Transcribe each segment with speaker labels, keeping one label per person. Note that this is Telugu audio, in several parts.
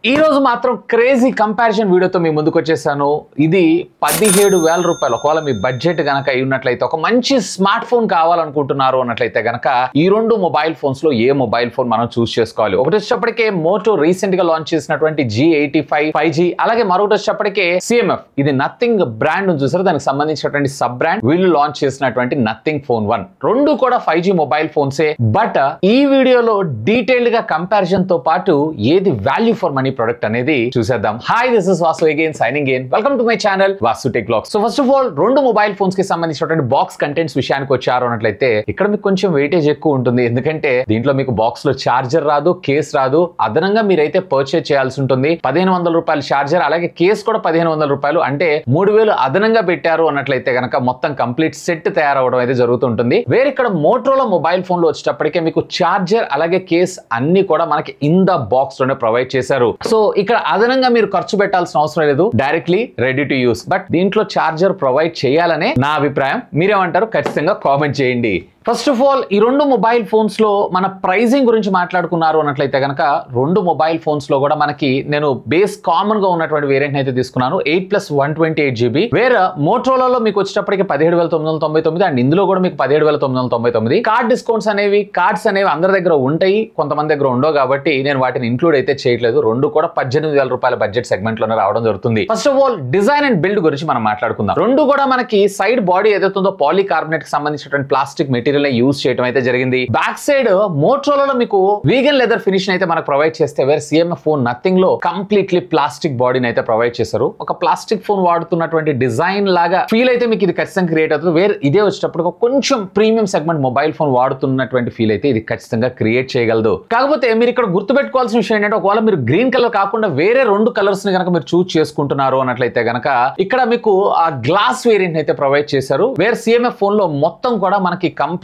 Speaker 1: ఈ రోజు మాత్రం క్రేజీ కంపారిజన్ వీడియోతో మీ ముందుకు వచ్చేసాను. ఇది 17,000 రూపాయలు. ఒకవేళ మీ బడ్జెట్ గనక అయి ఉన్నట్లయితే, ఒక మంచి స్మార్ట్ ఫోన్ కావాలనుకుంటున్నారు అన్నట్లయితే గనక ఈ రెండు మొబైల్ ఫోన్స్ లో ఏ మొబైల్ ఫోన్ మనం చూస్ చేసుకోవాలి. ఒకటి వచ్చేటప్పటికే మోటో రీసెంట్ గా లాంచ్ చేసినటువంటి G85 5G, అలాగే మరొకటి వచ్చేటప్పటికే CMF. ఇది నథింగ్ బ్రాండ్ ఉంది చూసారు, దానికి సంబంధించినటువంటి సబ్ బ్రాండ్ వీళ్ళు లాంచ్ చేసినటువంటి నథింగ్ ఫోన్ 1. రెండు కూడా 5G మొబైల్ ఫోన్సే. బట్ ఈ వీడియోలో డీటెయిల్డ్ గా కంపారిజన్ తో పాటు ఏది వాల్యూ ఫర్ మనీ ప్రొడక్ట్ అనేది చూసేద్దాం. Hi, this is Vasu again signing in. Welcome to my channel Vasu tech vlogs. So first of all, రెండు మొబైల్ ఫోన్స్ కి సంబంధించినటువంటి బాక్స్ కంటెంట్స్ విషయానికి వచ్చారు అన్నట్లయితే ఇక్కడ మీకు కొంచెం వెయిటేజ్ ఎక్కువ ఉంటుంది. ఎందుకంటే దీంట్లో మీకు బాక్స్ లో చార్జర్ రాదు, కేస్ రాదు. అదనంగా మీరైతే పర్చేజ్ చేయాల్సి ఉంటుంది. 1,500 రూపాయల చార్జర్, అలాగే కేస్ కూడా 1,500 రూపాయలు, అంటే 3,000 అదనంగా పెట్టారు అన్నట్లయితే కనుక మొత్తం కంప్లీట్ సెట్ తయారవడం అయితే జరుగుతుంటుంది. వేరే ఇక్కడ మోటోలో మొబైల్ ఫోన్ లో వచ్చేటప్పటికే మీకు చార్జర్ అలాగే కేస్ అన్ని కూడా మనకి ఇన్ ద బాక్స్ లోనే ప్రొవైడ్ చేశారు. సో ఇక్కడ అదనంగా మీరు ఖర్చు పెట్టాల్సిన అవసరం లేదు, directly ready to use. But దీంట్లో చార్జర్ ప్రొవైడ్ చేయాలనే నా అభిప్రాయం. మీరేమంటారు? ఖచ్చితంగా కామెంట్ చేయండి. ఫస్ట్ ఆఫ్ ఆల్, ఈ రెండు మొబైల్ ఫోన్స్ లో మన ప్రైజింగ్ గురించి మాట్లాడుకున్నారు అన్నట్లయితే కనుక రెండు మొబైల్ ఫోన్స్ లో కూడా మనకి నేను బేస్ కామన్ గా ఉన్నటువంటి వేరియంట్ అయితే తీసుకున్నాను, 8+128GB. వేరే మోటోరోలాలో మీకు వచ్చేటప్పటికి 17,999, అండ్ ఇందులో కూడా మీకు 17,999. కార్డ్ డిస్కౌంట్స్ అనేవి, కార్డ్స్ అనేవి అందరి దగ్గర ఉంటాయి, కొంతమంది దగ్గర ఉండవు, కాబట్టి నేను వాటిని ఇంక్లూడ్ అయితే చేయట్లేదు. రెండు కూడా 18,000 రూపాయల బడ్జెట్ సెగ్మెంట్ లోనే రావడం జరుగుతుంది. First of all, design and build గురించి మనం మాట్లాడుకుందాం. రెండు కూడా మనకి సైడ్ బాడీ ఏదైతే ఉందో పాలీకార్బోనేట్ కి సంబంధించినటువంటి ప్లాస్టిక్ మెటీరియల్ యూజ్ చేయడం అయితే జరిగింది. బ్యాక్ సైడ్ మోటోరోలా మీకు వీగన్ లెదర్ ఫినిష్ అయితే మనకు ప్రొవైడ్ చేస్తే, వేరే CMF ఫోన్ నథింగ్ లో కంప్లీట్లీ ప్లాస్టిక్ బాడీని అయితే ప్రొవైడ్ చేశారు. ఒక ప్లాస్టిక్ ఫోన్ వాడుతున్నటువంటి డిజైన్ లాగా ఫీల్ అయితే మీకు ఇది ఖచ్చితంగా క్రియేట్ అవుతుంది. వేరే ఇదే వచ్చేటప్పుడు కొంచెం ప్రీమియం సెగ్మెంట్ మొబైల్ ఫోన్ వాడుతున్నటువంటి ఫీల్ అయితే ఇది ఖచ్చితంగా క్రియేట్ చేయగలదు. కాకపోతే మీరు ఇక్కడ గుర్తుపెట్టుకోవాల్సిన విషయం ఏంటంటే, ఒకవేళ మీరు గ్రీన్ కలర్ కాకుండా వేరే రెండు కలర్స్ ని కనుక మీరు చూస్ చేసుకుంటున్నారు అన్నట్లయితే గనక ఇక్కడ మీకు ఆ గ్లాస్ వేరియంట్ అయితే ప్రొవైడ్ చేశారు. వేరే CMF ఫోన్ లో మొత్తం కూడా మనకి కంప్లీట్లీ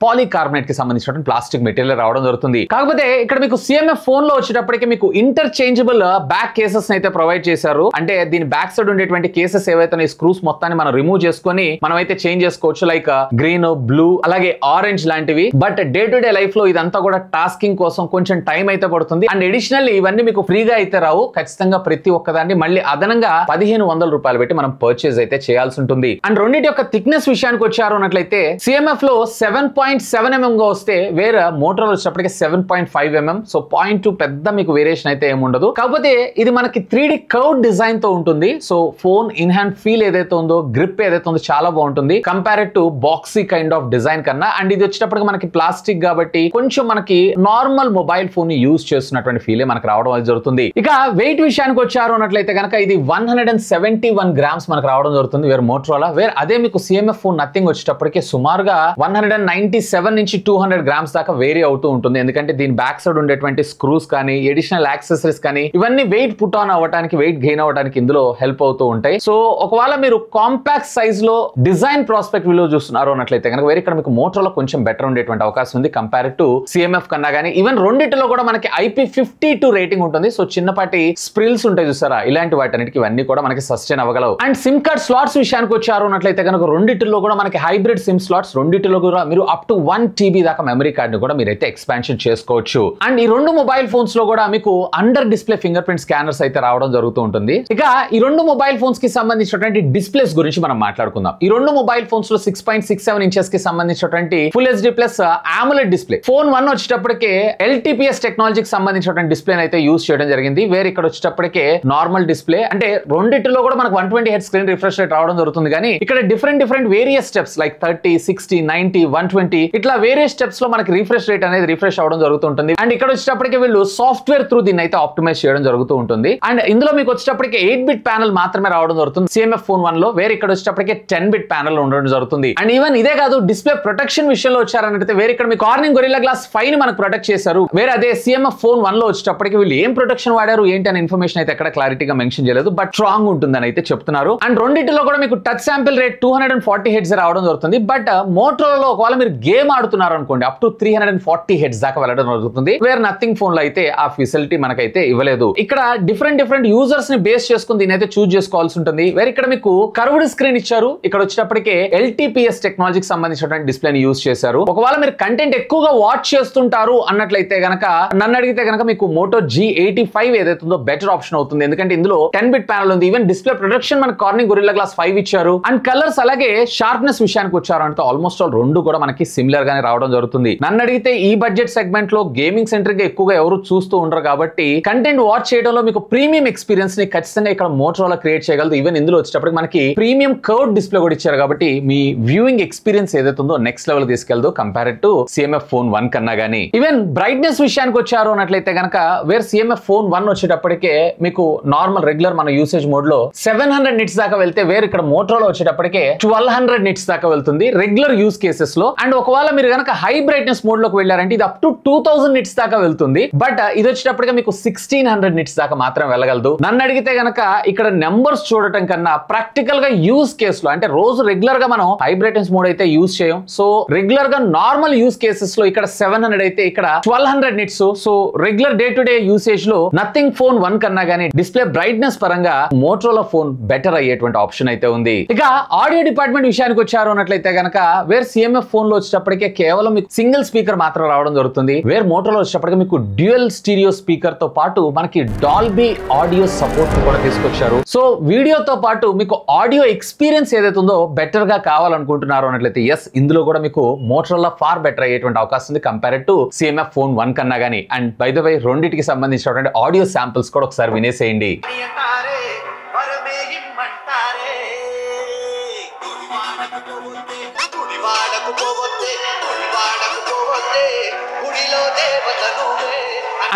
Speaker 1: పాలీకార్బోనేట్ కి సంబంధించిన ప్లాస్టిక్ మెటీరియల్ రావడం జరుగుతుంది. కాకపోతే ఇక్కడ మీకు CMF ఫోన్ లో వచ్చేటప్పటికి మీకు ఇంటర్చేంజబుల్ బ్యాక్ కేసెస్ అయితే ప్రొవైడ్ చేశారు. అంటే దీని బ్యాక్ సైడ్ ఉండేటువంటి కేసెస్ ఏవైతే స్క్రూస్ మొత్తాన్ని మనం రిమూవ్ చేసుకొని మనం అయితే చేంజ్ చేసుకోవచ్చు, లైక్ గ్రీన్, బ్లూ, అలాగే ఆరెంజ్ లాంటివి. But day to day life లో ఇదంతా కూడా టాస్కింగ్ కోసం కొంచెం టైం అయితే పడుతుంది. అండ్ అడిషనల్ ఇవన్నీ మీకు ఫ్రీగా అయితే రావు. ఖచ్చితంగా ప్రతి ఒక్కదాన్ని మళ్ళీ అదనంగా 1,500 రూపాయలు పెట్టి మనం పర్చేజ్ అయితే చేయాల్సి ఉంటుంది. అండ్ రెండింటి యొక్క థిక్నెస్ విషయానికి వచ్చారు అన్నట్లయితే CMF లో 7.7mm గా వస్తే, వేరే మోటోరోలా వచ్చేటప్పటికి 7.5mm. సో 0.2 పెద్ద మీకు వేరియేషన్ అయితే ఏముండదు. కాకపోతే ఇది మనకి 3D కర్వ్ డిజైన్ తో ఉంటుంది. So phone in hand feel ఏదైతే ఉందో, గ్రిప్ ఏదైతే ఉందో చాలా బాగుంటుంది compared to boxy kind of design కన్నా. అండ్ ఇది వచ్చేటప్పటికి మనకి ప్లాస్టిక్ కాబట్టి కొంచెం మనకి నార్మల్ మొబైల్ ఫోన్ ని యూజ్ చేస్తున్నటువంటి ఫీలే మనకు రావడం అనేది జరుగుతుంది. ఇక వెయిట్ విషయానికి వచ్చారు అన్నట్లయితే కనుక ఇది 171 గ్రామ్స్ మనకు రావడం జరుగుతుంది వేరే మోటోరోలా. వేరే అదే మీకు CMF ఫోన్ నథింగ్ వచ్చేటప్పటికి సుమారుగా 197 నుంచి 200 గ్రామ్స్ దాకా వేరీ అవుతూ ఉంటుంది. ఎందుకంటే దీని బ్యాక్ సైడ్ ఉండేటువంటి స్క్రూస్ కానీ, ఎడిషనల్ యాక్సెసరీస్ కానీ, ఇవన్నీ వెయిట్ పుట్ ఆన్ అవ్వడానికి, వెయిట్ గెయిన్ అవ్వడానికి ఇందులో హెల్ప్ అవుతూ ఉంటాయి. సో ఒకవేళ మీరు కాంపాక్ట్ సైజ్ లో డిజైన్ ప్రాస్పెక్ట్ విలువ చూస్తున్నారు అన్నట్లయితే కనుక వేరే ఇక్కడ మీకు మోటోరోలా కొంచెం బెటర్ ఉండేటువంటి అవకాశం ఉంది కంపేర్ టు CMF కన్నా. కానీ ఈవెన్ రెండింటిలో కూడా మనకి IP52 రేటింగ్ ఉంటుంది. సో చిన్నపాటి స్ప్రిల్స్ ఉంటాయి చూసారా, ఇలాంటి వాటన్నిటికి ఇవన్నీ కూడా మనకి సస్టైన్ అవ్వగలవు. అండ్ సిమ్ కార్డ్ స్లాట్స్ విషయానికి వచ్చారు అన్నట్లయితే కనుక రెండింటిలో కూడా మనకి హైబ్రిడ్ సిమ్ స్లాట్స్, రెండింటిలో కూడా మీరు అప్ టు 1 TB దాకా మెమరీ కార్డ్ ని కూడా మీరైతే ఎక్స్పాన్షన్ చేసుకోవచ్చు. అండ్ ఈ రెండు మొబైల్ ఫోన్స్ లో కూడా మీకు under display finger print scanners అయితే రావడం జరుగుతూ ఉంటుంది. ఇక ఈ రెండు మొబైల్ ఫోన్స్ కి సంబంధించినటువంటి డిస్ప్లేస్ గురించి మనం మాట్లాడుకుందాం. ఈ రెండు మొబైల్ ఫోన్స్ లో 6.67 ఇంచెస్ కి సంబంధించినటువంటి full HD plus AMOLED display. Phone 1 వచ్చేటప్పటికే LTPS టెక్నాలజీకి సంబంధించినటువంటి డిస్ప్లే అయితే యూజ్ చేయడం జరిగింది. వేరే ఇక్కడ వచ్చేటప్పటికే నార్మల్ డిస్ప్లే. అంటే రెండింటిలో కూడా మనకు 120Hz స్క్రీన్ రిఫ్రెష్ రేట్ రావడం జరుగుతుంది. కానీ ఇక్కడ డిఫరెంట్ వేరియస్ స్టెప్స్ లైక్ 30, 60, 90, 120 ఇట్లా వేరే స్టెప్స్ లో మనకి రిఫ్రెష్ రేట్ అనేది రిఫ్రెష్ అవడం జరుగుతుంటుంది. అండ్ ఇక్కడ వచ్చేటప్పటికి వీళ్ళు సాఫ్ట్వేర్ త్రూ దీన్ని అయితే ఆప్టిమైజ్ చేయడం జరుగుతూ ఉంటుంది. అండ్ ఇందులో మీకు వచ్చేటప్పటికి 8-bit ప్యానల్ మాత్రమే రావడం జరుగుతుంది CMF ఫోన్ 1 లో. వేరే ఇక్కడ వచ్చేటప్పటికి 10-bit ప్యానల్ ఉండడం జరుగుతుంది. అండ్ ఈవెన్ ఇదే కాదు, డిస్ప్లే ప్రొటెక్షన్ విషయంలో వచ్చారంటే వేరే ఇక్కడ మీకు కార్నింగ్ గొరిల్లా గ్లాస్ 5 ని మనకు ప్రొటెక్ట్ చేశారు. వేరే అదే CMF ఫోన్ 1 లో వచ్చేటప్పటికి వీళ్ళు ఏం ప్రొటెక్షన్ వాడారు ఏంటి అనే ఇన్ఫర్మేషన్ అయితే ఎక్కడ క్లారిటీగా మెన్షన్ చేయలేదు. బట్ స్ట్రాంగ్ ఉంటుందని అయితే చెప్తున్నారు. అండ్ రెండింటిలో కూడా మీకు టచ్ శాంపిల్ రేట్ 240 Hz రావడం జరుగుతుంది. బట్ మోటోరోలా ఒకవేళ మీరు గేమ్ ఆడుతున్నారు అనుకోండి అప్ టు 340 హెడ్స్ దాకా వెళ్ళడం జరుగుతుంది. వేర్ నథింగ్ ఫోన్ లో అయితే ఆ ఫెసిలిటీ మనకైతే ఇవ్వలేదు. ఇక్కడ డిఫరెంట్ యూజర్స్ ని బేస్ చేసుకుని దీని అయితే చూస్ చేసుకోవాల్సి ఉంటుంది. వేరే ఇక్కడ మీకు కర్వ్డ్ స్క్రీన్ ఇచ్చారు. ఇక్కడ వచ్చేటప్పటికే LTPS టెక్నాలజీకి సంబంధించినటువంటి డిస్ప్లేని యూజ్ చేశారు. ఒకవేళ మీరు కంటెంట్ ఎక్కువగా వాచ్ చేస్తుంటారు అన్నట్లయితే గనక నన్ను అడిగితే గనక మీకు మోటో G85 ఏదైతే ఉందో బెటర్ ఆప్షన్ అవుతుంది. ఎందుకంటే ఇందులో 10-bit ప్యానల్ ఉంది. ఈవెన్ డిస్ప్లే ప్రొడక్షన్ మన కార్నింగ్ గొరిల్లా గ్లాస్ 5 ఇచ్చారు. అండ్ కలర్స్ అలాగే షార్ప్నెస్ విషయానికి వచ్చారు అంటే ఆల్మోస్ట్ ఆల్ రెండు కూడా మనకి సిమిలర్ గానే రావడం జరుగుతుంది. నన్ను అడిగితే ఈ బడ్జెట్ సెగ్మెంట్ లో గేమింగ్ సెంట్రిక్ గా ఎక్కువగా ఎవరు చూస్తూ ఉండరు కాబట్టి కంటెంట్ వాచ్ చేయడంలో మీకు ప్రీమియం ఎక్స్పీరియన్స్ ని ఖచ్చితంగా ఇక్కడ మోటరోలా క్రియేట్ చేయగలదు. ఈవెన్ ఇందులో వచ్చేటప్పటికి మనకి ప్రీమియం కర్వ్ డిస్ప్లే కూడా ఇచ్చారు కాబట్టి మీ వ్యూయింగ్ ఎక్స్పీరియన్స్ ఏదైతే ఉందో నెక్స్ట్ లెవెల్ తీసుకెళ్దు కంపేర్డ్ టు CMF ఫోన్ 1 కన్నా గానీ. ఈవెన్ బ్రైట్నెస్ విషయానికి వచ్చారు అన్నట్లయితే గనక వేర్ CMF ఫోన్ 1 వచ్చేటప్పటికే మీకు నార్మల్ రెగ్యులర్ మన యూసేజ్ మోడ్ లో 700 నిట్స్ దాకా వెళ్తే వేర్ ఇక్కడ మోటరోలా వచ్చేటప్పటికే 1200 నిట్స్ దాకా వెళ్తుంది రెగ్యులర్ యూస్ కేసెస్ లో. అండ్ ఒకవేళ మీరు గనక హై బ్రైట్నెస్ మోడ్ లోకి వెళ్ళారంటే ఇది అప్ టు 2000 నిట్స్ దాకా వెళ్తుంది. బట్ ఇది వచ్చేటప్పటికే మీకు 1600 నిట్స్ దాకా మాత్రం వెళ్ళగలదు. నన్ను అడిగితే గనక ఇక్కడ నెంబర్స్ చూడటం కన్నా ప్రాక్టికల్ గా యూస్ కేస్ లో అంటే రోజు రెగ్యులర్ గా మనం హై బ్రైట్నెస్ మోడ్ అయితే యూస్ చేయం. సో రెగ్యులర్ గా నార్మల్ యూస్ కేసెస్ లో ఇక్కడ 700 అయితే ఇక్కడ 1200 nits. So regular day to day usage లో నథింగ్ ఫోన్ 1 కన్నా గానీ డిస్ప్లే బ్రైట్నెస్ పరంగా మోటరోలా ఫోన్ బెటర్ అయ్యేటువంటి ఆప్షన్ అయితే ఉంది. ఇక ఆడియో డిపార్ట్మెంట్ విషయానికి వచ్చారు అన్నట్లయితే గనక వేర్ CMF ఫోన్ లో వచ్చేటప్పటికే కేవలం మీకు సింగిల్ స్పీకర్ మాత్రం రావడం జరుగుతుంది. వేర్ మోటరోలా వచ్చేటప్పటికి మీకు డ్యూయల్ స్టీరియో స్పీకర్ తో పాటు మనకి డాల్బీ ఆడియో సపోర్ట్ కూడా తీసుకొచ్చారు. సో వీడియోతో పాటు మీకు ఆడియో ఎక్స్పీరియన్స్ ఏదైతే ఉందో బెటర్ గా కావాలనుకుంటున్నారు అన్నట్లయితే ఎస్ ఇందులో కూడా మీకు మోటరోలా ఫార్ బెటర్ అయ్యేటువంటి అవకాశం ఉంది కంపేర్డ్ టు CMF ఫోన్ 1 కన్నా గానీ. అండ్ బై ద వే రెండింటికి సంబంధించినటువంటి ఆడియో శాంపిల్స్ కూడా ఒకసారి వినేసేయండి.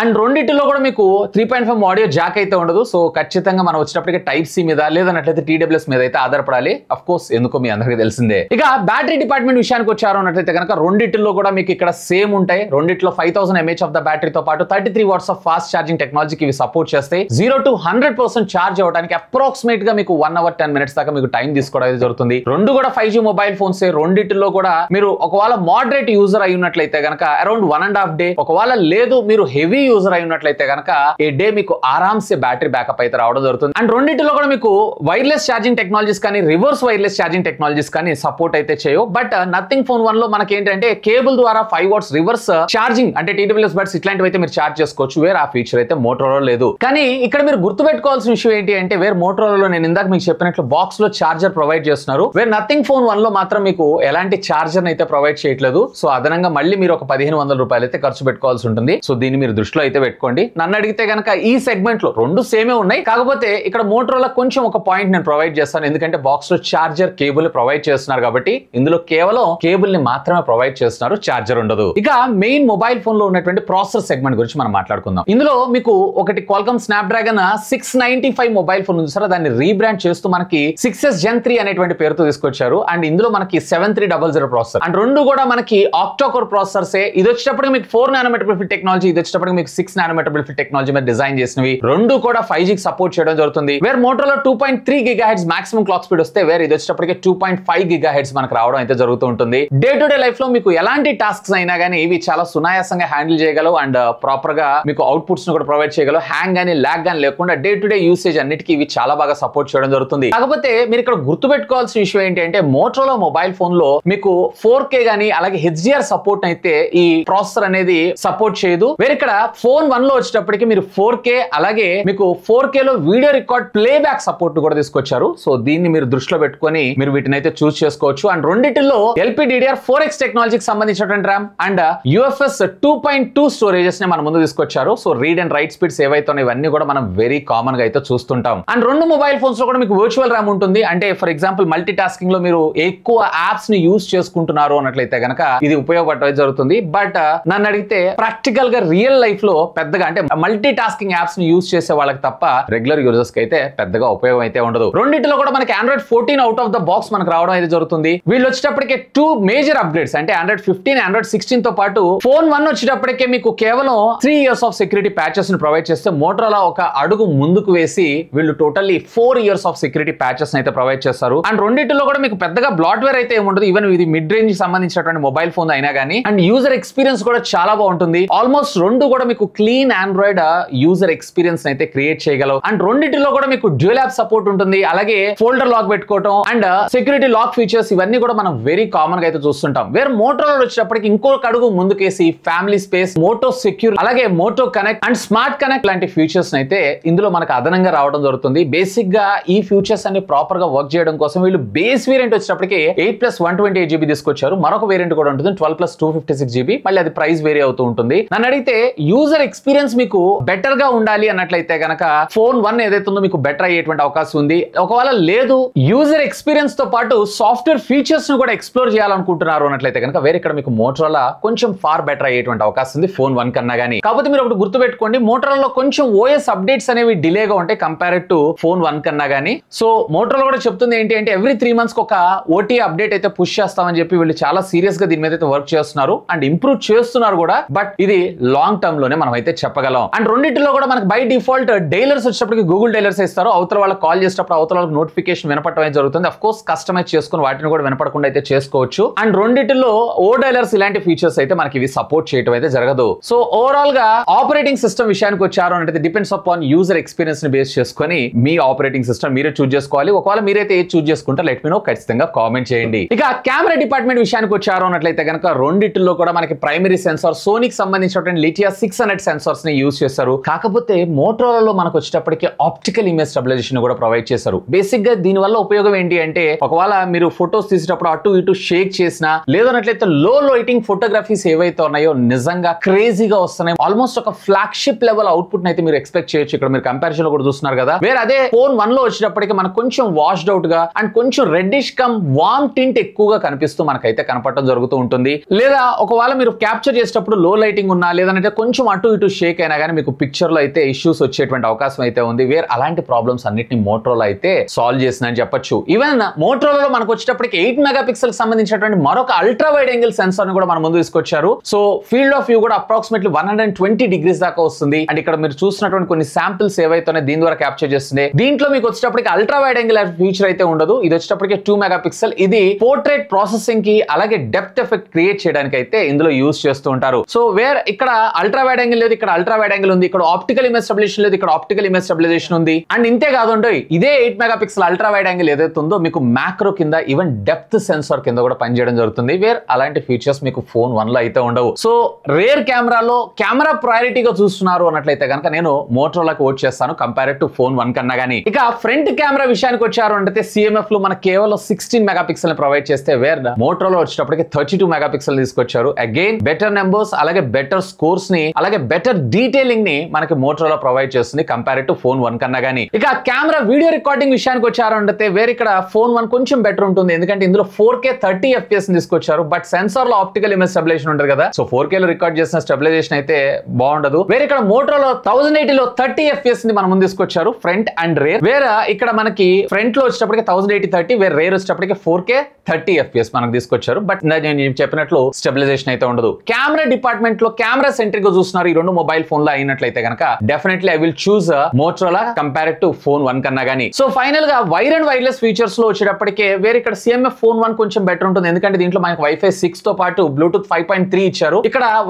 Speaker 1: అండ్ రెండింటిలో కూడా మీకు 3.5 ఆడియో జాక్ అయితే ఉండదు. సో ఖచ్చితంగా మనం వచ్చేటప్పటికి Type-C మీద లేదన్నట్లయితే TWS మీద అయితే ఆధారపడాలి. అఫ్ కోర్స్ ఎందుకో మీ అందరికీ తెలిసిందే. ఇక బ్యాటరీ డిపార్ట్మెంట్ విషయానికి వచ్చారు అన్నట్లయితే కనుక రెండింటిలో కూడా మీకు ఇక్కడ సేమ్ ఉంటాయి. రెండిట్లో 5000 mAh ఆఫ్ ద బ్యాటరీతో పాటు 33 watts ఆఫ్ ఫాస్ట్ ఛార్జింగ్ టెక్నాలజీకి ఇవి సపోర్ట్ చేస్తాయి. 0 to 100% ఛార్జ్ అవ్వడానికి అప్రాక్సిమేట్ గా మీకు 1 hour 10 minutes దాకా మీకు టైం తీసుకోవడం అయితే జరుగుతుంది. రెండు కూడా 5G మొబైల్ ఫోన్స్. రెండింటిలో కూడా మీరు ఒకవేళ మోడరేట్ యూజర్ అయి ఉన్నట్లయితే కనుక అరౌండ్ 1.5 day, ఒకవేళ లేదు మీరు హెవీ యూజర్ అయి ఉన్నట్లయితే కనుక ఏ డే మీకు ఆరామ్సే బ్యాటరీ బ్యాకప్ అయితే రావడం జరుగుతుంది. అండ్ రెండింటిలో కూడా మీకు వైర్లెస్ ఛార్జింగ్ టెక్నాలజీస్ కానీ రివర్స్ వైర్లెస్ ఛార్జింగ్ టెక్నాలజీస్ కానీ సపోర్ట్ అయితే చేయవు. బట్ నథింగ్ ఫోన్ 1 లో మనకి ఏంటంటే కేబుల్ ద్వారా 5 watts రివర్స్ ఛార్జింగ్ అంటే TWS బడ్స్ ఇట్లాంటివి అయితే మీరు ఛార్జ్ చేసుకోవచ్చు. వేర్ ఆ ఫీచర్ అయితే మోటరోలా లేదు. కానీ ఇక్కడ మీరు గుర్తుపెట్టుకోవాల్సిన విషయం ఏంటి అంటే వేర్ మోటరోలాలో నేను ఇందాక మీకు చెప్పినట్లు బాక్స్ లో ఛార్జర్ ప్రొవైడ్ చేస్తున్నారు. వేర్ నథింగ్ ఫోన్ 1 లో మాత్రం మీకు ఎలాంటి ఛార్జర్ అయితే ప్రొవైడ్ చేయట్లేదు. సో అదనంగా మళ్ళీ మీరు ఒక 1500 రూపాయలు అయితే ఖర్చు పెట్టుకోవాల్సి ఉంటుంది. సో దీన్ని మీరు దృష్టిలో అయితే పెట్టుకోండి. నన్ను అడిగితే కనుక ఈ సెగ్మెంట్ లో రెండు సేమే ఉన్నాయి. కాకపోతే ఇక్కడ మోటరోలా కొంచెం ఒక పాయింట్ నేను ప్రొవైడ్ చేస్తాను. ఎందుకంటే బాక్స్ లో ఛార్జర్ కేబుల్ ప్రొవైడ్ చేస్తున్నారు కాబట్టి ఇందులో కేవలం కేబుల్ ని మాత్రమే ప్రొవైడ్ చేస్తున్నారు, ఛార్జర్ ఉండదు. ఇక మెయిన్ మొబైల్ ఫోన్ లో ఉన్నటువంటి ప్రాసెసర్ సెగ్మెంట్ గురించి మనం మాట్లాడుకుందాం. ఇందులో మీకు ఒకటి క్వాల్కమ్ స్నాప్డ్రాగన్ 695 మొబైల్ ఫోన్ ఉంది సార్. దాన్ని రీబ్రాండ్ చేస్తూ మనకి 6S Gen 3 అనేటువంటి పేరుతో తీసుకొచ్చారు. అండ్ ఇందులో మనకి 7300 ప్రాసెసర్ అండ్ రెండు కూడా మనకి ఆక్టోకోర్ ప్రాసెసర్సే. ఇది వచ్చేటప్పటికి మీకు 4 nanometer బిల్ఫిట్ టెక్నాలజీ, ఇది వచ్చేటప్పటికి మీకు 6 nanometer బిల్ఫిట్ టెక్నాలజీ మీద డిజైన్ చేసినవి. రెండు కూడా 5G కి సపోర్ట్ చేయడం జరుగుతుంది. Where Motorola 2.3 GHz maximum clock speed వస్తే వేర్ ఇది వచ్చేటప్పటికి 2.5 GHz మనకు రావడం అయితే జరుగుతూ ఉంటుంది. డే టు డే లైఫ్ లో మీకు ఎలాంటి టాస్క్స్ అయినా కానీ ఇవి చాలా సునాయాసంగా హ్యాండిల్ చేయగలవు అండ్ ప్రాపర్ గా మీకు అవుట్పుట్స్ ను కూడా ప్రొవైడ్ చేయగలవు. హ్యాంగ్ గానీ లాగ్ గానీ లేకుండా డే టు డే యూసేజ్ అన్నిటికీ ఇవి చాలా బాగా సపోర్ట్ చేయడం జరుగుతుంది. కాకపోతే మీరు ఇక్కడ గుర్తుపెట్టుకోవాల్సిన విషయం ఏంటి అంటే మోటరోలా మొబైల్ ఫోన్ లో మీకు 4K గానీ అలాగే HDR సపోర్ట్ అయితే ఈ ప్రాసెసర్ అనేది సపోర్ట్ చేయదు. వేరే ఇక్కడ ఫోన్ 1 లో వచ్చేటప్పటికి మీరు 4K అలాగే మీకు 4K లో వీడియో రికార్డ్ ప్లేబ్యాక్ సపోర్ట్ కూడా తీసుకొచ్చారు. సో దీన్ని మీరు దృష్టిలో పెట్టుకొని మీరు వీటిని అయితే చూస్ చేసుకోవచ్చు. అండ్ రెండింటిలో LPDDR4X టెక్నాలజీకి సంబంధించినటువంటి ర్యామ్ అండ్ UFS 2.2 స్టోరేజెస్ ని మన ముందు తీసుకొచ్చారు. So read and right speeds ఏవైతే ఇవన్నీ కూడా మనం వెరీ కామన్ గా అయితే చూస్తుంటాం. అండ్ రెండు మొబైల్ ఫోన్స్ లో కూడా మీకు వర్చువల్ ర్యామ్ ఉంటుంది. అంటే ఫర్ ఎగ్జాంపుల్ మల్టీ టాస్కింగ్ లో మీరు ఎక్కువ యాప్స్ ని యూస్ చేసుకుంటున్నారు అన్నట్లయితే కనుక ఇది ఉపయోగపడటం జరుగుతుంది. బట్ నన్ను అడిగితే ప్రాక్టికల్ గా రియల్ లైఫ్ లైఫ్ లో పెద్దగా అంటే మల్టీ టాస్కింగ్ యాప్స్ ని యూజ్ చేసే వాళ్ళకి తప్ప రెగ్యులర్ యూజర్స్ కి అయితే పెద్దగా ఉపయోగం అయితే ఉండదు. రెండింటిలో కూడా మనకి Android 14 out of the box మనకు రావడం అయితే జరుగుతుంది. వీళ్ళు వచ్చేటప్పటికే 2 మేజర్ అప్గ్రేడ్స్ అంటే Android 15, Android 16 తో పాటు ఫోన్ 1 వచ్చేటప్పటికే మీకు కేవలం 3 years ఆఫ్ సెక్యూరిటీ ప్యాచెస్ ని ప్రొవైడ్ చేస్తే, మోటరోలా ఒక అడుగు ముందుకు వేసి వీళ్ళు totally 4 years of security patches అయితే ప్రొవైడ్ చేస్తారు. అండ్ రెండింటిలో కూడా మీకు పెద్దగా బ్లాట్వేర్ అయితే ఏముండదు. ఈవెన్ ఇది మిడ్ రేంజ్ సంబంధించినటువంటి మొబైల్ ఫోన్ అయినా కానీ అండ్ యూజర్ ఎక్స్పీరియన్స్ కూడా చాలా బాగుంటుంది. ఆల్మోస్ట్ రెండు కూడా మీకు క్లీన్ ఆండ్రాయిడ్ యూజర్ ఎక్స్పీరియన్స్ అయితే క్రియేట్ చేయగలవు. అండ్ రెండింటిలో కూడా మీకు డ్యూయల్ యాప్ సపోర్ట్ ఉంటుంది. అలాగే ఫోల్డర్ లాక్ పెట్టుకోవడం అండ్ సెక్యూరిటీ లాక్ ఫీచర్స్ ఇవన్నీ కూడా మనం వెరీ కామన్ గా అయితే చూస్తుంటాం. వేరే మోటరోలా వచ్చేటప్పటికి ఇంకొక అడుగు ముందుకేసి ఫ్యామిలీ స్పేస్, మోటో సెక్యూర్, అలాగే moto connect and smart connect లాంటి ఫీచర్స్ అయితే ఇందులో మనకు అదనంగా రావడం జరుగుతుంది. బేసిక్ గా ఈ ఫీచర్స్ అన్ని ప్రాపర్ గా వర్క్ చేయడం కోసం వీళ్ళు బేస్ వేరియంట్ వచ్చేటప్పటికి 8+128GB తీసుకొచ్చారు. మరొక వేరియంట్ కూడా ఉంటుంది 12+256GB. మళ్ళీ అది ప్రైస్ వేరీ అవుతూ ఉంటుంది. నన్ను అడిగితే యూజర్ ఎక్స్పీరియన్స్ మీకు బెటర్ గా ఉండాలి అన్నట్లయితే గనక ఫోన్ 1 ఏదైతే ఉందో మీకు బెటర్ అయ్యేటువంటి అవకాశం ఉంది. ఒకవేళ లేదు యూజర్ ఎక్స్పీరియన్స్ తో పాటు సాఫ్ట్వేర్ ఫీచర్స్ ను కూడా ఎక్స్ప్లోర్ చేయాలనుకుంటున్నారు అన్నట్లయితే కనుక వేరే ఇక్కడ మీకు మోటరోలా కొంచెం ఫార్ బెటర్ అయ్యేటువంటి అవకాశం ఉంది ఫోన్ 1 కన్నా గానీ. కాకపోతే మీరు ఒకటి గుర్తుపెట్టుకోండి, మోటరోలా కొంచెం ఓఎస్ అప్డేట్స్ అనేవి డిలేగా ఉంటాయి కంపేర్డ్ టు ఫోన్ 1 కన్నా గానీ. సో మోటరోలా కూడా చెప్తుంది ఏంటి అంటే ఎవ్రీ 3 months ఒక ఓటీ అప్డేట్ అయితే పుష్ చేస్తామని చెప్పి వీళ్ళు చాలా సీరియస్ గా దీని మీద అయితే వర్క్ చేస్తున్నారు అండ్ ఇంప్రూవ్ చేస్తున్నారు కూడా. బట్ ఇది లాంగ్ టర్మ్ లోనే మనం అయితే చెప్పగలం. అండ్ రెండింటిలో కూడా మనకి బై డిఫాల్ట్ డైలర్స్ వచ్చేటప్పటికి గూగుల్ డైలర్స్ ఇస్తారు. అవతల వాళ్ళకి కాల్ చేసేటప్పుడు అవతల వాళ్ళకి నోటిఫికేషన్ వినపడటం అయితే జరుగుతుంది. అఫ్ కోర్స్ కస్టమైజ్ చేసుకుని వాటిని కూడా వినపడకుండా అయితే చేసుకోవచ్చు. అండ్ రెండింటిలో ఓ డైలర్స్ ఇలాంటి ఫీచర్స్ అయితే మనకి ఇవి సపోర్ట్ చేయడం అయితే జరగదు. సో ఓవరాల్ గా ఆపరేటింగ్ సిస్టమ్ విషయానికి వచ్చారు అంటే డిపెండ్స్ అపాన్ యూజర్ ఎక్స్పీరియన్స్ ని బేస్ చేసుకొని మీ ఆపరేటింగ్ సిస్టమ్ మీరే చూస్ చేసుకోవాలి. ఒకవేళ మీరైతే ఏది చూస్ చేసుకుంటే లెట్ మీ నో, ఖచ్చితంగా కామెంట్ చేయండి. ఇక కెమెరా డిపార్ట్మెంట్ విషయానికి వచ్చారు అన్నట్లయితే కనుక రెండిట్లో కూడా మనకి ప్రైమరీ సెన్సార్ సోనీకి సంబంధించినటువంటి లిథియా 600 సెన్సార్స్ ని యూజ్ చేస్తారు. కాకపోతే మోటరోలాలో మనకు వచ్చేటప్పటికి ఆప్టికల్ ఇమేజ్ స్టెబిలైజేషన్ కూడా ప్రొవైడ్ చేశారు. బేసిక్ గా దీని వల్ల ఉపయోగం ఏంటి అంటే ఒకవేళ మీరు ఫోటోస్ తీసేటప్పుడు అటు ఇటు షేక్ చేసినా లేదన్నట్లయితే లో లైటింగ్ ఫోటోగ్రఫీస్ ఏవైతే ఉన్నాయో నిజంగా క్రేజీగా వస్తున్నాయి. ఆల్మోస్ట్ ఒక ఫ్లాగ్షిప్ లెవెల్ అవుట్పుట్ అయితే మీరు ఎక్స్పెక్ట్ చేయొచ్చు. ఇక్కడ మీరు కంపారిజన్ లో కూడా చూస్తున్నారు కదా. వేరే అదే ఫోన్ 1 లో వచ్చేటప్పటికి మనకు కొంచెం వాష్డ్ అవుట్ గా అండ్ కొంచెం రెడ్డిష్ కమ్ వామ్ టింట్ ఎక్కువగా కనిపిస్తూ మనకైతే కనపడటం జరుగుతూ ఉంటుంది. లేదా ఒకవేళ మీరు క్యాప్చర్ చేసేటప్పుడు లో లైటింగ్ ఉన్నా లేదంటే కొంచెం అటు ఇటు షేక్ అయినా కానీ మీకు పిక్చర్ లో అయితే ఇష్యూస్ వచ్చేటువంటి అవకాశం అయితే ఉంది. వేరే అలాంటి ప్రాబ్లమ్స్ అన్నిటిని మోటరోలా అయితే సాల్వ్ చేసిందని చెప్పొచ్చు. ఈవెన్ మోటరోలాలో మనకు వచ్చేటప్పటికి 8 మెగాపిక్సెల్ సంబంధించినటువంటి మరొక అల్ట్రా వైడ్ యాంగిల్ సెన్సార్ ని కూడా మన ముందు తీసుకొచ్చారు. సో ఫీల్డ్ ఆఫ్ వ్యూ కూడా అప్రాక్సిమేట్లీ 120 degrees దాకా వస్తుంది. అండ్ ఇక్కడ మీరు చూసినటువంటి కొన్ని శాంపిల్స్ ఏవైతే దీని ద్వారా క్యాప్చర్ చేస్తుంది. దీంట్లో మీకు వచ్చేటప్పటికి అల్ట్రా వైడ్ యాంగిల్ ఫీచర్ అయితే ఉండదు. ఇది వచ్చేటప్పటికి 2 మెగాపిక్సెల్. ఇది పోర్ట్రేట్ ప్రాసెసింగ్ కి అలాగే డెప్త్ ఎఫెక్ట్ క్రియేట్ చేయడానికి అయితే ఇందులో యూజ్ చేస్తూ ఉంటారు. సో వేర్ ఇక్కడ అల్ట్రా వైడ్ యాంగిల్ లేదు, ఇక్కడ అల్ట్రా వైడ్ యాంగిల్ ఉంది. ఇక్కడ ఆప్టికల్ ఇమేజ్ స్టెబిలైజేషన్ లేదు, ఇక్కడ ఆప్టికల్ ఇమేజ్ స్టెబిలైజేషన్ ఉంది. అండ్ ఇంతే కాదు ఇదే 8 మెగాపిక్సెల్ అల్ట్రా వైడ్ యాంగిల్ ఏదైతే ఉందో మీకు మ్యాక్రో కింద ఈవెన్ డెప్త్ సెన్సార్ కింద కూడా పనిచేయడం జరుగుతుంది. వేర్ అలాంటి ఫీచర్స్ మీకు ఫోన్ 1 లో అయితే ఉండవు. సో రేర్ కెమెరాలో కెమెరా ప్రయారిటీగా చూస్తున్నారు అన్నట్లయితే కనుక నేను మోటరోలాకి ఓట్ చేస్తాను కంపేర్డ్ టు ఫోన్ 1 కన్నా గానీ. ఇక ఫ్రంట్ కెమెరా విషయానికి వచ్చారు అంటే సిఎంఎఫ్ లో మనకు కేవలం 16 మెగాపిక్సెల్ ప్రొవైడ్ చేస్తే వేర్ మోటరోలా వచ్చేటప్పటికి 32 మెగాపిక్సెల్ తీసుకొచ్చారు. అగైన్ బెటర్ నెంబర్స్ అలాగే బెటర్ స్కోర్స్ ని అలాగే బెటర్ డీటెయిలింగ్ ని మనకి మోటరోలా ప్రొవైడ్ చేస్తుంది కంపేర్డ్ టు ఫోన్ 1 కన్నా గానీ. ఇక కెమెరా వీడియో రికార్డింగ్ విషయానికి వచ్చారు అంటే వేరే ఇక్కడ ఫోన్ 1 కొంచెం బెటర్ ఉంటుంది. ఎందుకంటే ఇందులో 4K 30 FPS తీసుకొచ్చారు. బట్ సెన్సార్ లో ఆప్టికల్ ఇమేజ్ స్టెబిలైజేషన్ ఉంటుంది కదా. సో 4K లో రికార్డ్ చేసిన స్టెబిలైజేషన్ అయితే బాగుండదు. వేరే ఇక్కడ మోటరోలా 1080 లో 30 FPS ని మనం ముందు తీసుకొచ్చారు ఫ్రంట్ అండ్ రేర్. వేరే ఇక్కడ మనకి ఫ్రంట్ లో వచ్చేటప్పటికి 1080-30, వేరే రేర్ వచ్చేటప్పటికి 4K 30 FPS మనకు తీసుకొచ్చారు. బట్ నేను చెప్పినట్లు స్టెబిలైజేషన్ అయితే ఉండదు. కెమెరా డిపార్ట్మెంట్ లో కెమెరా సెంట్రిక్ గా చూస్తున్నారు ఈ రెండు మొబైల్ ఫోన్ లో అయినట్లయితే కనుక definitely I will choose Motorola compared to phone 1 కన్నా గానీ. సో ఫైనల్ గా వైర్ అండ్ వైర్లెస్ ఫీచర్స్ లో వచ్చేటప్పటికే వేరే ఇక్కడ సిఎంఎఫ్ ఫోన్ 1 కొంచెం బెటర్ ఉంటుంది. ఎందుకంటే దీంట్లో మనకి వైఫై 6 తో పాటు బ్లూటూత్ 5.3 ఇచ్చారు. ఇక్కడ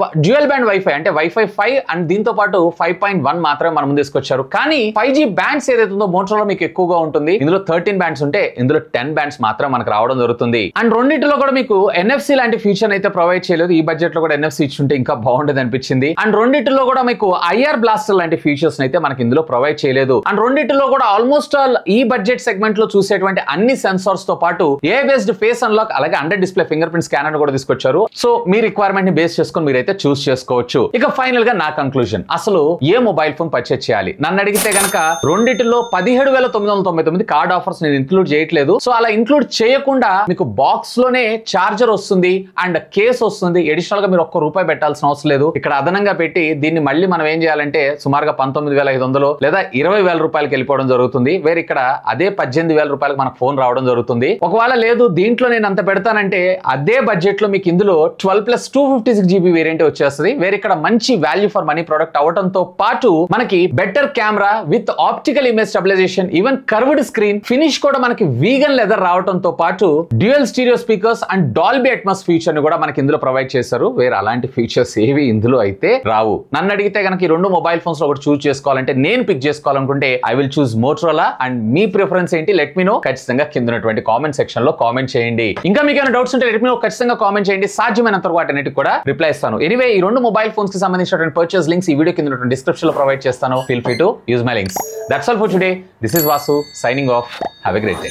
Speaker 1: డ్యూయల్ బ్యాండ్ వైఫై అంటే వైఫై 5 అండ్ దీంతో పాటు 5.1 మాత్రమే మనం ముందు తీసుకొచ్చారు. కానీ 5G బ్యాండ్స్ ఏదైతే ఉందో మోటరోలా మీకు ఎక్కువగా ఉంటుంది. ఇందులో 13 బ్యాండ్స్ ఉంటే ఇందులో 10 బ్యాండ్స్ మాత్రం మనకు రావడం జరుగుతుంది. అండ్ రెండింటిలో కూడా మీకు NFC లాంటి ఫీచర్ అయితే ప్రొవైడ్ చేయలేదు. ఈ బడ్జెట్ లో కూడా NFC ఇచ్చుంటే ఇంకా బాగుండేది అనిపించింది. అండ్ రెండింటిలో కూడా మీకు IR బ్లాస్టర్ లాంటి ఫీచర్స్ అయితే మనకి ఇందులో ప్రొవైడ్ చేయలేదు. అండ్ రెండింటిలో కూడా ఆల్మోస్ట్ ఆల్ ఈ బడ్జెట్ సెగ్మెంట్ లో చూసేటువంటి అన్ని సెన్సార్స్ తో పాటు AI బేస్డ్ ఫేస్ అన్లాక్ అలాగే under display finger print scanner కూడా తీసుకొచ్చారు. సో మీ రిక్వైర్మెంట్ ని బేస్ చేసుకొని మీరైతే చూస్ చేసుకోవచ్చు. ఇక ఫైనల్ గా నా కంక్లూజన్, అసలు ఏ మొబైల్ ఫోన్ పర్చేజ్ చేయాలి నన్ను అడిగితే గనక రెండిటిలో 17,999 కార్డ్ ఆఫర్స్ నేను ఇంక్లూడ్ చేయట్లేదు. సో అలా ఇంక్లూడ్ చేయకుండా మీకు బాక్స్ లోనే చార్జర్ వస్తుంది అండ్ కేస్ వస్తుంది. అడిషనల్ గా మీరు ₹1 పెట్టాల్సిన అవసరం లేదు. ఇక్కడ అదనంగా పెట్టి దీన్ని మళ్ళీ మనం ఏం చేయాలంటే సుమారుగా 19,500 లేదా 20,000 రూపాయలకి వెళ్ళిపోవడం జరుగుతుంది. వేరే ఇక్కడ అదే 18,000 రూపాయలకు మనకు ఫోన్ రావడం జరుగుతుంది. ఒకవేళ లేదు దీంట్లో నేను అంత పెడతానంటే అదే బడ్జెట్ లో మీకు ఇందులో 12+ 256GB వేరియంట్ వచ్చేస్తుంది. వేరే ఇక్కడ మంచి వాల్యూ ఫర్ మనీ ప్రొడక్ట్ అవడంతో పాటు మనకి better camera with optical image stabilisation, even curved screen, finish కూడా మనకి వీగన్ లెదర్ రావడంతో పాటు dual stereo speakers and Dolby Atmos feature ని కూడా మనకి ఇందులో ప్రొవైడ్ చేశారు. వేరే అలాంటి ఫీచర్స్ ఏవి ఇందులో అయితే రావు. నన్ను అడిగితే కనుక ఈ రెండు మొబైల్ ఫోన్స్ లో ఒకటి చూస్ చేసుకోవాలంటే, నేను పిక్ చేసుకోవాలనుకుంటే I will choose Motorola. And me preference ఏంటి లెట్ మీ నో ఖచ్చితంగా కింద ఉన్నటువంటి కామెంట్ సెక్షన్ లో కామెంట్ చేయండి. ఇంకా మీకు ఏమైనా డౌట్స్ ఉంటే లెట్ మీ నో ఖచ్చితంగా కామెంట్ చేయండి. సాధ్యమైనంత వరకు వాటికి కూడా రిప్లై ఇస్తాను. ఎనీవే ఈ రెండు మొబైల్ ఫోన్స్ కి సంబంధించినటువంటి పర్చేస్ లింక్స్ ఈ వీడియో కింద డిస్క్రిప్షన్ లో ప్రొవైడ్ చేస్తాను. Feel free to use my links. That's all for today. This is Vasu signing off. Have a great day.